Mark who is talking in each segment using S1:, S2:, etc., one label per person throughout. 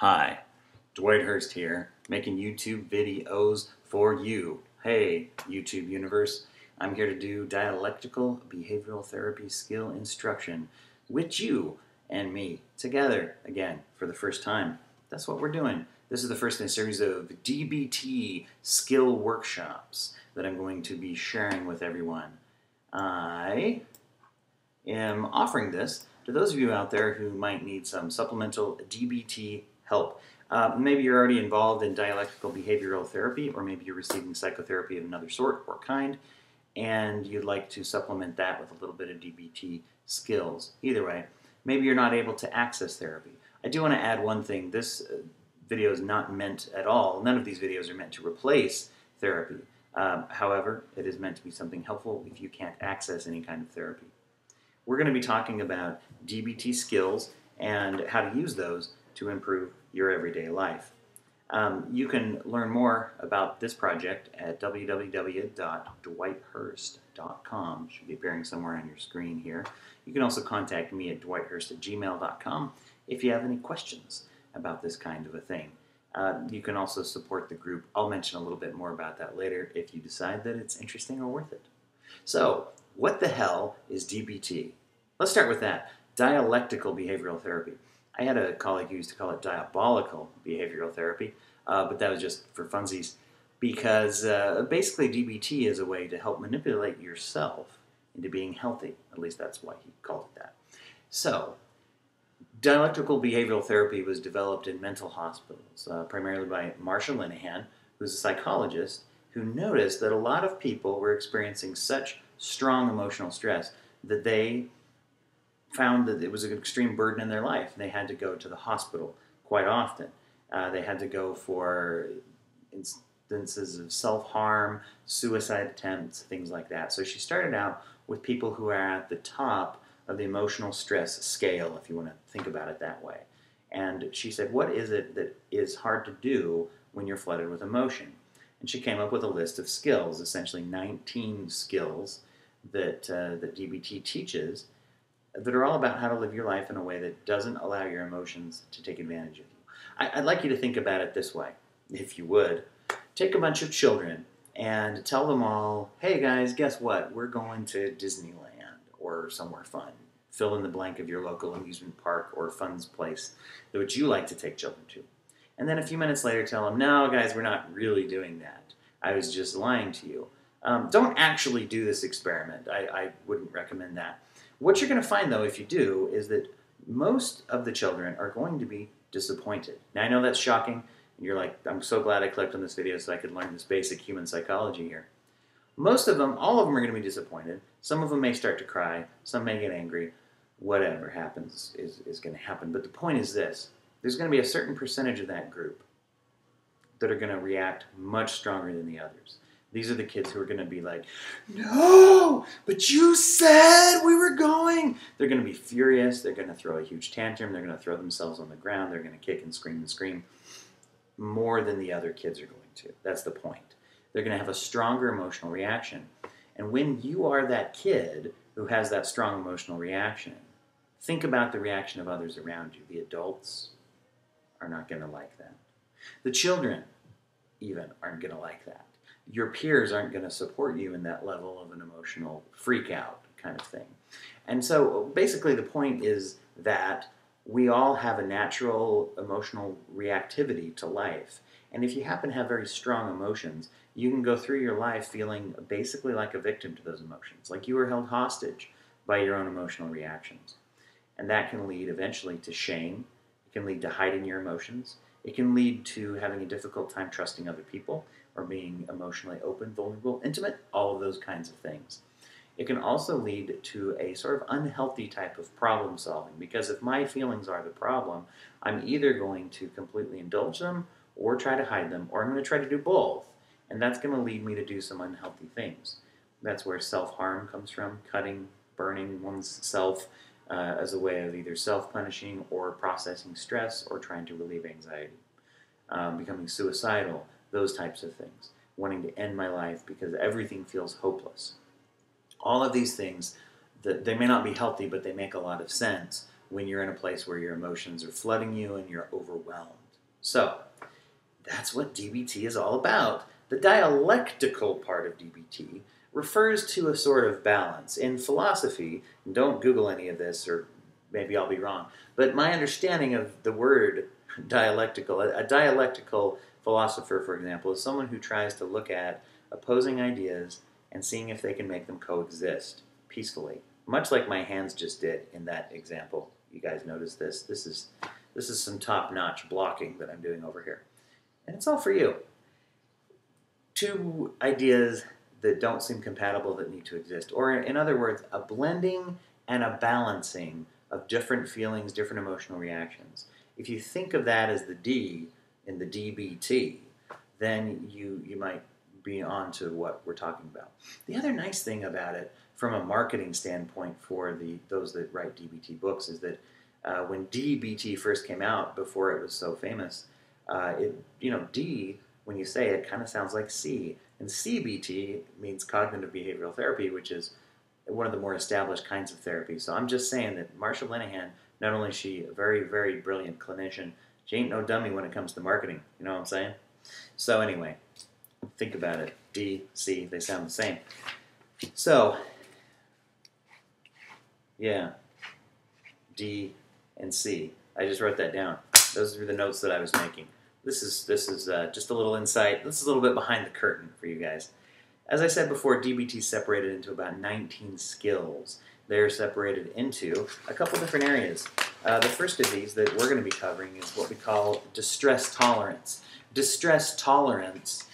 S1: Hi, Dwight Hurst here, making YouTube videos for you. Hey, YouTube universe, I'm here to do dialectical behavioral therapy skill instruction with you and me together again for the first time. That's what we're doing. This is the first in a series of DBT skill workshops that I'm going to be sharing with everyone. I am offering this to those of you out there who might need some supplemental DBT help. Maybe you're already involved in dialectical behavioral therapy, or maybe you're receiving psychotherapy of another sort or kind, and you'd like to supplement that with a little bit of DBT skills. Either way, maybe you're not able to access therapy. I do want to add one thing. This video is not meant at all, none of these videos are meant to replace therapy. However, it is meant to be something helpful if you can't access any kind of therapy. We're going to be talking about DBT skills and how to use those to improve your everyday life. You can learn more about this project at www.dwighthurst.com. Should be appearing somewhere on your screen here. You can also contact me at dwighthurst@gmail.com if you have any questions about this kind of a thing. You can also support the group. I'll mention a little bit more about that later if you decide that it's interesting or worth it. So, what the hell is DBT? Let's start with that. Dialectical behavioral therapy. I had a colleague who used to call it diabolical behavioral therapy, but that was just for funsies, because basically DBT is a way to help manipulate yourself into being healthy. At least that's why he called it that. So, dialectical behavioral therapy was developed in mental hospitals, primarily by Marsha Linehan, who's a psychologist, who noticed that a lot of people were experiencing such strong emotional stress that they found that it was an extreme burden in their life. They had to go to the hospital quite often. They had to go for instances of self-harm, suicide attempts, things like that. So she started out with people who are at the top of the emotional stress scale, if you want to think about it that way. And she said, what is it that is hard to do when you're flooded with emotion? And she came up with a list of skills, essentially 19 skills that DBT teaches, that are all about how to live your life in a way that doesn't allow your emotions to take advantage of you. I'd like you to think about it this way, if you would. Take a bunch of children and tell them all, hey guys, guess what? We're going to Disneyland or somewhere fun. Fill in the blank of your local amusement park or fun's place that would you like to take children to. And then a few minutes later tell them, no guys, we're not really doing that. I was just lying to you. Don't actually do this experiment. I wouldn't recommend that. What you're going to find, though, if you do, is that most of the children are going to be disappointed. Now, I know that's shocking, and you're like, I'm so glad I clicked on this video so I could learn this basic human psychology here. Most of them, all of them are going to be disappointed. Some of them may start to cry. Some may get angry. Whatever happens is going to happen. But the point is this. There's going to be a certain percentage of that group that are going to react much stronger than the others. These are the kids who are going to be like, no, but you said we were going. They're going to be furious. They're going to throw a huge tantrum. They're going to throw themselves on the ground. They're going to kick and scream more than the other kids are going to. That's the point. They're going to have a stronger emotional reaction. And when you are that kid who has that strong emotional reaction, think about the reaction of others around you. The adults are not going to like that. The children even aren't going to like that. Your peers aren't going to support you in that level of an emotional freak out kind of thing. And so basically the point is that we all have a natural emotional reactivity to life. And if you happen to have very strong emotions, you can go through your life feeling basically like a victim to those emotions, like you were held hostage by your own emotional reactions. And that can lead eventually to shame. It can lead to hiding your emotions. It can lead to having a difficult time trusting other people, or being emotionally open, vulnerable, intimate, all of those kinds of things. It can also lead to a sort of unhealthy type of problem solving, because if my feelings are the problem, I'm either going to completely indulge them or try to hide them, or I'm going to try to do both. And that's going to lead me to do some unhealthy things. That's where self-harm comes from, cutting, burning one's self as a way of either self-punishing or processing stress or trying to relieve anxiety. Becoming suicidal, those types of things. Wanting to end my life because everything feels hopeless. All of these things, they may not be healthy, but they make a lot of sense when you're in a place where your emotions are flooding you and you're overwhelmed. So, that's what DBT is all about. The dialectical part of DBT refers to a sort of balance. In philosophy, and don't Google any of this, or maybe I'll be wrong, but my understanding of the word dialectical, a dialectical philosopher, for example, is someone who tries to look at opposing ideas and seeing if they can make them coexist peacefully. Much like my hands just did in that example. You guys notice this? This is some top-notch blocking that I'm doing over here. And it's all for you. Two ideas that don't seem compatible that need to exist. Or in other words, a blending and a balancing of different feelings, different emotional reactions. If you think of that as the D in the DBT, then you might be on to what we're talking about. The other nice thing about it, from a marketing standpoint for those that write DBT books, is that when DBT first came out, before it was so famous, D, when you say it, kind of sounds like C. And CBT means cognitive behavioral therapy, which is one of the more established kinds of therapy. So I'm just saying that Marsha Linehan, not only is she a very, very brilliant clinician, she ain't no dummy when it comes to marketing. You know what I'm saying? So anyway, think about it. D, C, they sound the same. So, yeah, D and C. I just wrote that down. Those are the notes that I was making. This is just a little insight. This is a little bit behind the curtain for you guys. As I said before, DBT is separated into about 19 skills. They're separated into a couple different areas. The first of these that we're going to be covering is what we call distress tolerance. Distress tolerance,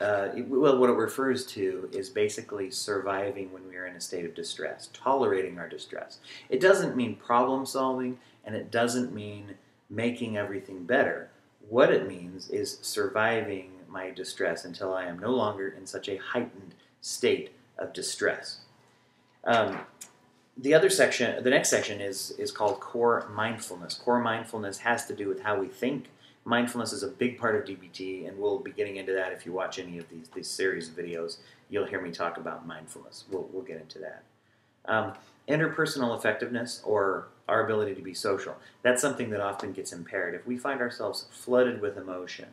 S1: what it refers to is basically surviving when we are in a state of distress, tolerating our distress. It doesn't mean problem solving, and it doesn't mean making everything better. What it means is surviving my distress until I am no longer in such a heightened state of distress. The next section is called core mindfulness. Core mindfulness has to do with how we think. Mindfulness is a big part of DBT, and we'll be getting into that. If you watch any of these series of videos, you'll hear me talk about mindfulness. We'll get into that. Interpersonal effectiveness, or our ability to be social, that's something that often gets impaired. If we find ourselves flooded with emotion,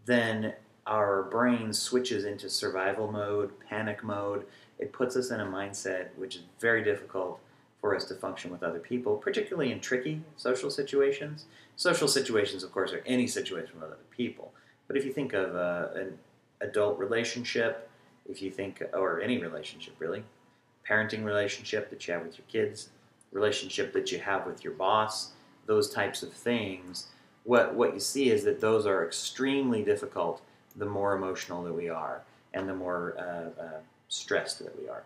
S1: then our brain switches into survival mode, panic mode. It puts us in a mindset which is very difficult for us to function with other people, particularly in tricky social situations. Social situations, of course, are any situation with other people. But if you think of an adult relationship, or any relationship really, parenting relationship that you have with your kids, relationship that you have with your boss, those types of things, what you see is that those are extremely difficult the more emotional that we are and the more stressed that we are.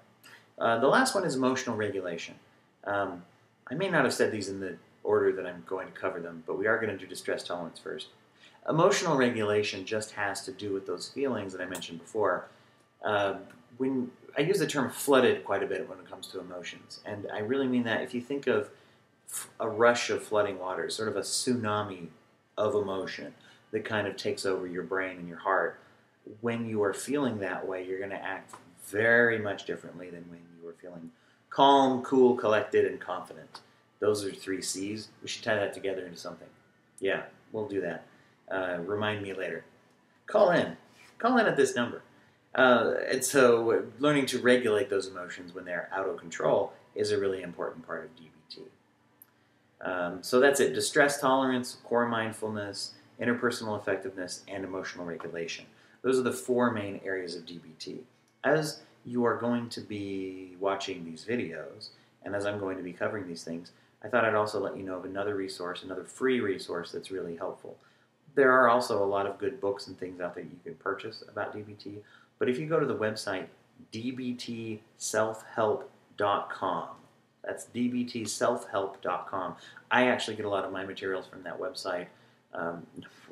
S1: The last one is emotional regulation. I may not have said these in the order that I'm going to cover them, but we are going to do distress tolerance first. Emotional regulation just has to do with those feelings that I mentioned before. When I use the term flooded quite a bit when it comes to emotions, and I really mean that. If you think of a rush of flooding waters, sort of a tsunami of emotion that kind of takes over your brain and your heart, when you are feeling that way, you're going to act very much differently than when you are feeling calm, cool, collected, and confident. Those are 3 C's. We should tie that together into something. Yeah, we'll do that. Remind me later. Call in. Call in at this number. And so learning to regulate those emotions when they're out of control is a really important part of DBT. So that's it. Distress tolerance, core mindfulness, interpersonal effectiveness, and emotional regulation. Those are the 4 main areas of DBT. As you are going to be watching these videos, and as I'm going to be covering these things, I thought I'd also let you know of another resource, another free resource that's really helpful. There are also a lot of good books and things out there you can purchase about DBT, but if you go to the website dbtselfhelp.com, that's dbtselfhelp.com. I actually get a lot of my materials from that website, number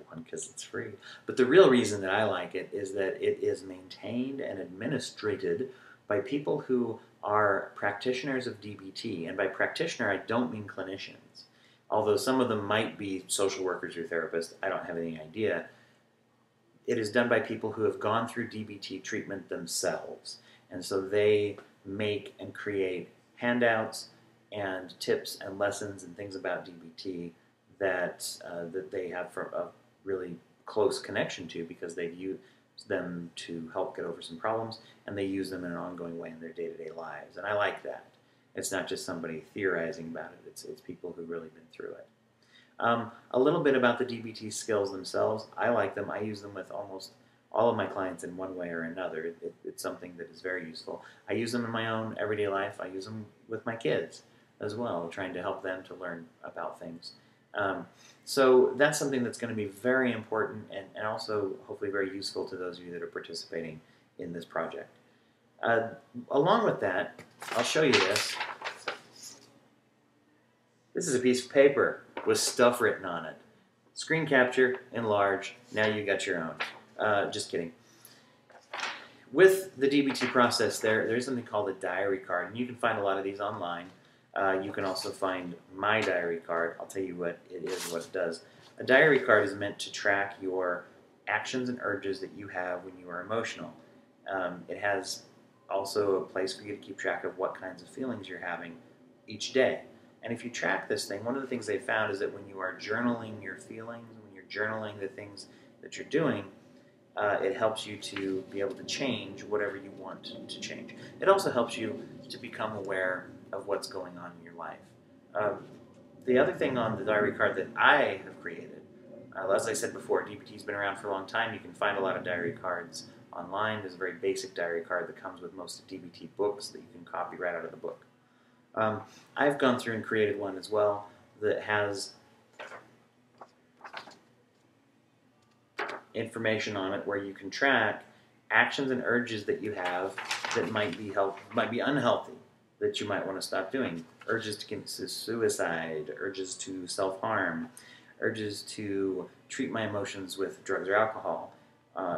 S1: one, because it's free. But the real reason that I like it is that it is maintained and administrated by people who are practitioners of DBT. And by practitioner, I don't mean clinicians. Although some of them might be social workers or therapists, I don't have any idea. It is done by people who have gone through DBT treatment themselves. And so they make and create handouts and tips and lessons and things about DBT that they have a really close connection to because they've used them to help get over some problems, and they use them in an ongoing way in their day-to-day lives. And I like that. It's not just somebody theorizing about it. It's people who've really been through it. A little bit about the DBT skills themselves. I like them. I use them with almost all of my clients in one way or another. It's something that is very useful. I use them in my own everyday life. I use them with my kids as well, trying to help them to learn about things. So that's something that's going to be very important and also hopefully very useful to those of you that are participating in this project. Along with that, I'll show you this. This is a piece of paper with stuff written on it. Screen capture, enlarge, now you got your own. Just kidding. With the DBT process there's something called a diary card, and you can find a lot of these online. You can also find my diary card. I'll tell you what it is and what it does. A diary card is meant to track your actions and urges that you have when you are emotional. It has also a place for you to keep track of what kinds of feelings you're having each day. And if you track this thing, one of the things they found is that when you are journaling your feelings, when you're journaling the things that you're doing, it helps you to be able to change whatever you want to change. It also helps you to become aware of what's going on in your life. The other thing on the diary card that I have created, as I said before, DBT's been around for a long time. You can find a lot of diary cards online. There's a very basic diary card that comes with most of DBT books that you can copy right out of the book. I've gone through and created one as well that has information on it where you can track actions and urges that you have that might be unhealthy, that you might want to stop doing. Urges to commit suicide, urges to self-harm, urges to treat my emotions with drugs or alcohol,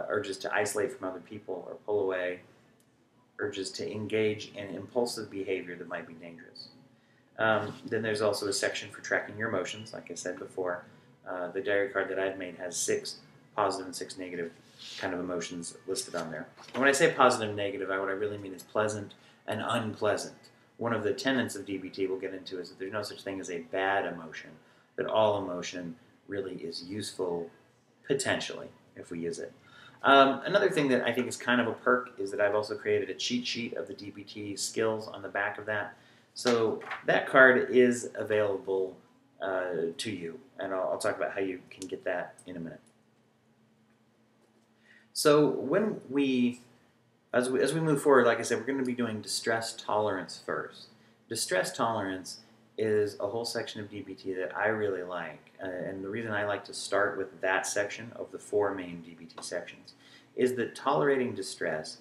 S1: urges to isolate from other people or pull away, urges to engage in impulsive behavior that might be dangerous. Then there's also a section for tracking your emotions, like I said before. The diary card that I've made has 6 positive and 6 negative kind of emotions listed on there. And when I say positive and negative, what I really mean is pleasant and unpleasant. One of the tenets of DBT we'll get into is that there's no such thing as a bad emotion, that all emotion really is useful, potentially, if we use it. Another thing that I think is kind of a perk is that I've also created a cheat sheet of the DBT skills on the back of that. So that card is available to you, and I'll talk about how you can get that in a minute. So as we move forward, like I said, we're going to be doing distress tolerance first. Distress tolerance is a whole section of DBT that I really like, and the reason I like to start with that section of the 4 main DBT sections is that tolerating distress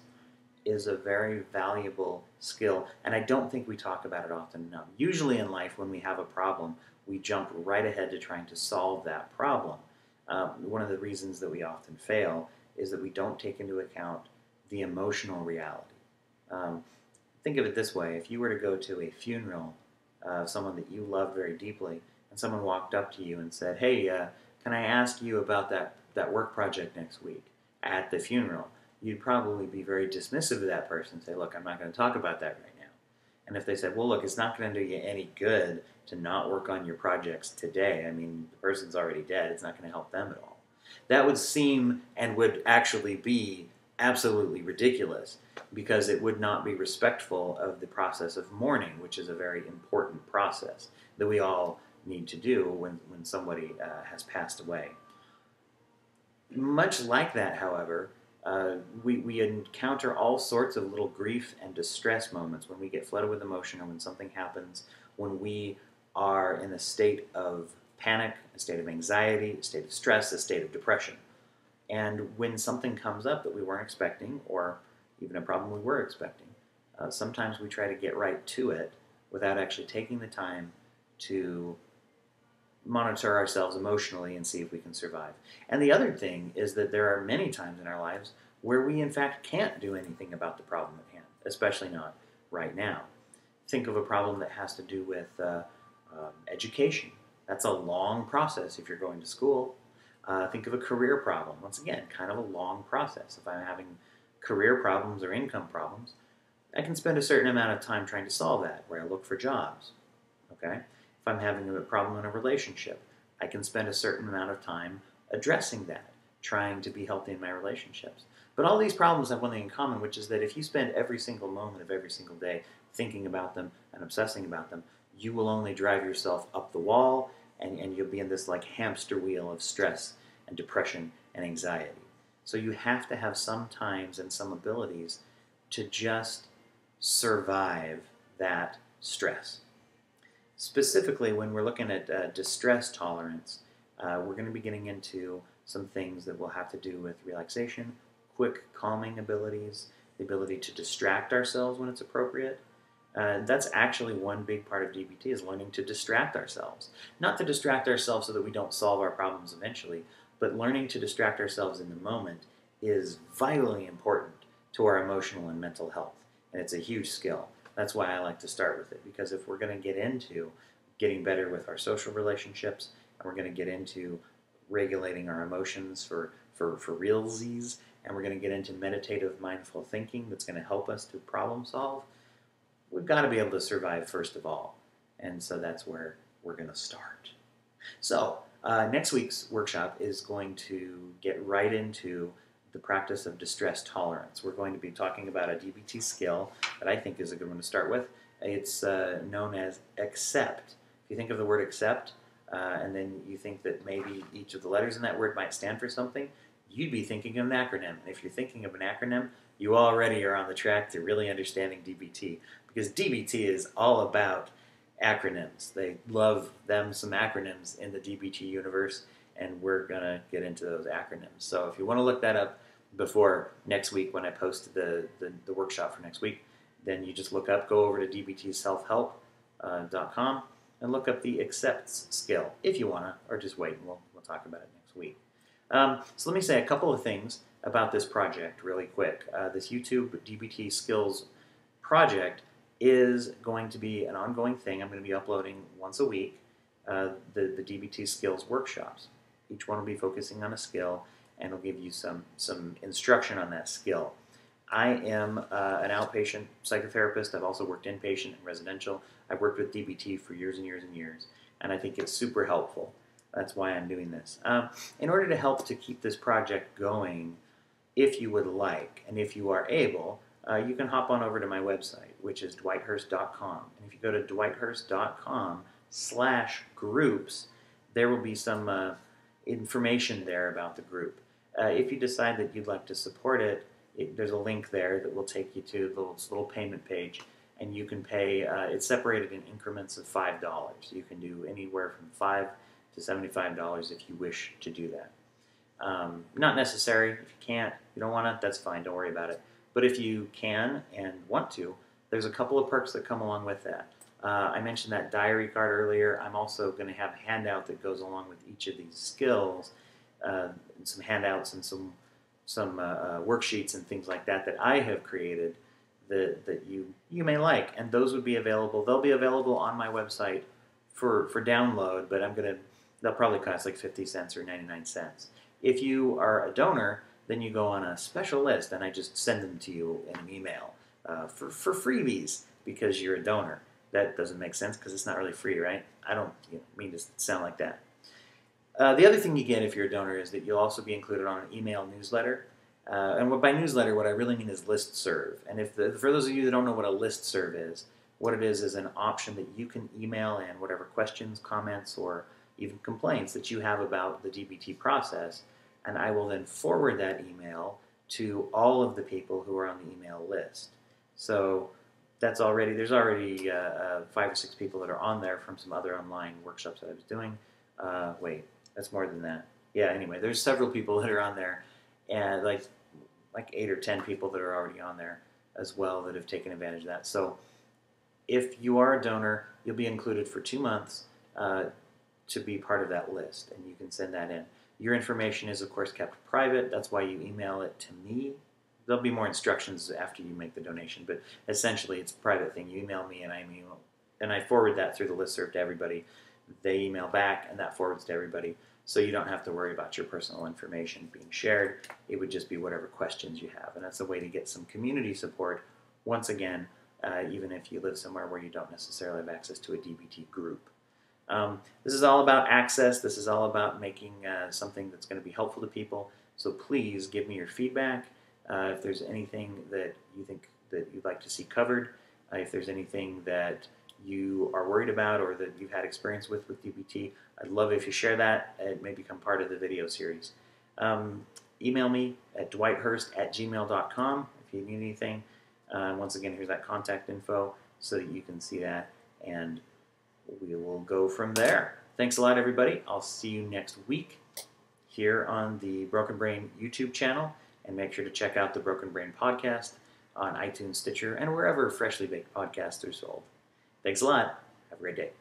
S1: is a very valuable skill, and I don't think we talk about it often enough. Usually in life, when we have a problem, we jump right ahead to trying to solve that problem. One of the reasons that we often fail is that we don't take into account the emotional reality. Think of it this way. If you were to go to a funeral of someone that you love very deeply, and someone walked up to you and said, hey, can I ask you about that work project next week at the funeral? You'd probably be very dismissive of that person and say, look, I'm not going to talk about that right now. And if they said, well, look, it's not going to do you any good to not work on your projects today. I mean, the person's already dead. It's not going to help them at all. That would seem and would actually be absolutely ridiculous because it would not be respectful of the process of mourning, which is a very important process that we all need to do when somebody has passed away. Much like that, however, we encounter all sorts of little grief and distress moments when we get flooded with emotion or when something happens, when we are in a state of panic, a state of anxiety, a state of stress, a state of depression. And when something comes up that we weren't expecting, or even a problem we were expecting, sometimes we try to get right to it without actually taking the time to monitor ourselves emotionally and see if we can survive. And the other thing is that there are many times in our lives where we in fact can't do anything about the problem at hand, especially not right now. Think of a problem that has to do with education. That's a long process if you're going to school. Think of a career problem. Once again, kind of a long process. If I'm having career problems or income problems, I can spend a certain amount of time trying to solve that, where I look for jobs. Okay? If I'm having a problem in a relationship, I can spend a certain amount of time addressing that, trying to be healthy in my relationships. But all these problems have one thing in common, which is that if you spend every single moment of every single day thinking about them and obsessing about them, you will only drive yourself up the wall, and you'll be in this like hamster wheel of stress and depression and anxiety. So you have to have some times and some abilities to just survive that stress. Specifically, when we're looking at distress tolerance, we're going to be getting into some things that will have to do with relaxation, quick calming abilities, the ability to distract ourselves when it's appropriate. That's actually one big part of DBT, is learning to distract ourselves. Not to distract ourselves so that we don't solve our problems eventually, but learning to distract ourselves in the moment is vitally important to our emotional and mental health. And it's a huge skill. That's why I like to start with it, because if we're going to get into getting better with our social relationships, and we're going to get into regulating our emotions for realsies, and we're going to get into meditative mindful thinking that's going to help us to problem solve, we've got to be able to survive first of all. And so that's where we're going to start. So next week's workshop is going to get right into the practice of distress tolerance. We're going to be talking about a DBT skill that I think is a good one to start with. It's known as accept. If you think of the word accept, and then you think that maybe each of the letters in that word might stand for something, you'd be thinking of an acronym. And if you're thinking of an acronym, you already are on the track to really understanding DBT, because DBT is all about acronyms. They love them some acronyms in the DBT universe, and we're going to get into those acronyms. So if you want to look that up before next week when I post the workshop for next week, then you just go over to dbtselfhelp.com and look up the accepts skill if you want to, or just wait and we'll talk about it next week. So let me say a couple of things about this project really quick. This YouTube DBT skills project is going to be an ongoing thing. I'm going to be uploading once a week the DBT skills workshops. Each one will be focusing on a skill, and it'll give you some instruction on that skill. I am an outpatient psychotherapist. I've also worked inpatient and residential. I've worked with DBT for years and years and years, and I think it's super helpful. That's why I'm doing this. In order to help to keep this project going, if you would like, and if you are able, you can hop on over to my website, which is dwighthurst.com. And if you go to dwighthurst.com/groups, there will be some information there about the group. If you decide that you'd like to support it, there's a link there that will take you to this little payment page, and you can pay. It's separated in increments of $5. You can do anywhere from $5 to $75 if you wish to do that. Not necessary. If you can't, you don't want to, that's fine. Don't worry about it. But if you can and want to, there's a couple of perks that come along with that. I mentioned that diary card earlier. I'm also going to have a handout that goes along with each of these skills, some handouts and some worksheets and things like that I have created that you may like, and those would be available. They'll be available on my website for download, but they'll probably cost like 50 cents or 99 cents. If you are a donor, then you go on a special list, and I just send them to you in an email for freebies because you're a donor. That doesn't make sense because it's not really free, right? I don't mean to sound like that. The other thing you get if you're a donor is that you'll also be included on an email newsletter. And by newsletter, what I really mean is listserv. And for those of you that don't know what a listserv is, what it is an option that you can email in whatever questions, comments, or even complaints that you have about the DBT process, and I will then forward that email to all of the people who are on the email list. So there's already 5 or 6 people that are on there from some other online workshops that I was doing. Wait, that's more than that. Yeah, anyway, there's several people that are on there, and like 8 or 10 people that are already on there as well that have taken advantage of that. So if you are a donor, you'll be included for 2 months to be part of that list, and you can send that in. Your information is, of course, kept private. That's why you email it to me. There'll be more instructions after you make the donation, but essentially it's a private thing. You email me, and I forward that through the listserv to everybody. They email back, and that forwards to everybody. So you don't have to worry about your personal information being shared. It would just be whatever questions you have, and that's a way to get some community support. Once again, even if you live somewhere where you don't necessarily have access to a DBT group. This is all about access. This is all about making something that's going to be helpful to people. So please give me your feedback. If there's anything that you think that you'd like to see covered, if there's anything that you are worried about or that you've had experience with DBT, I'd love it if you share that. It may become part of the video series. Email me at dwighthurst@gmail.com if you need anything. Once again, here's that contact info so that you can see that, and we will go from there. Thanks a lot, everybody. I'll see you next week here on the Broken Brain YouTube channel, and make sure to check out the Broken Brain podcast on iTunes, Stitcher, and wherever freshly baked podcasts are sold. Thanks a lot. Have a great day.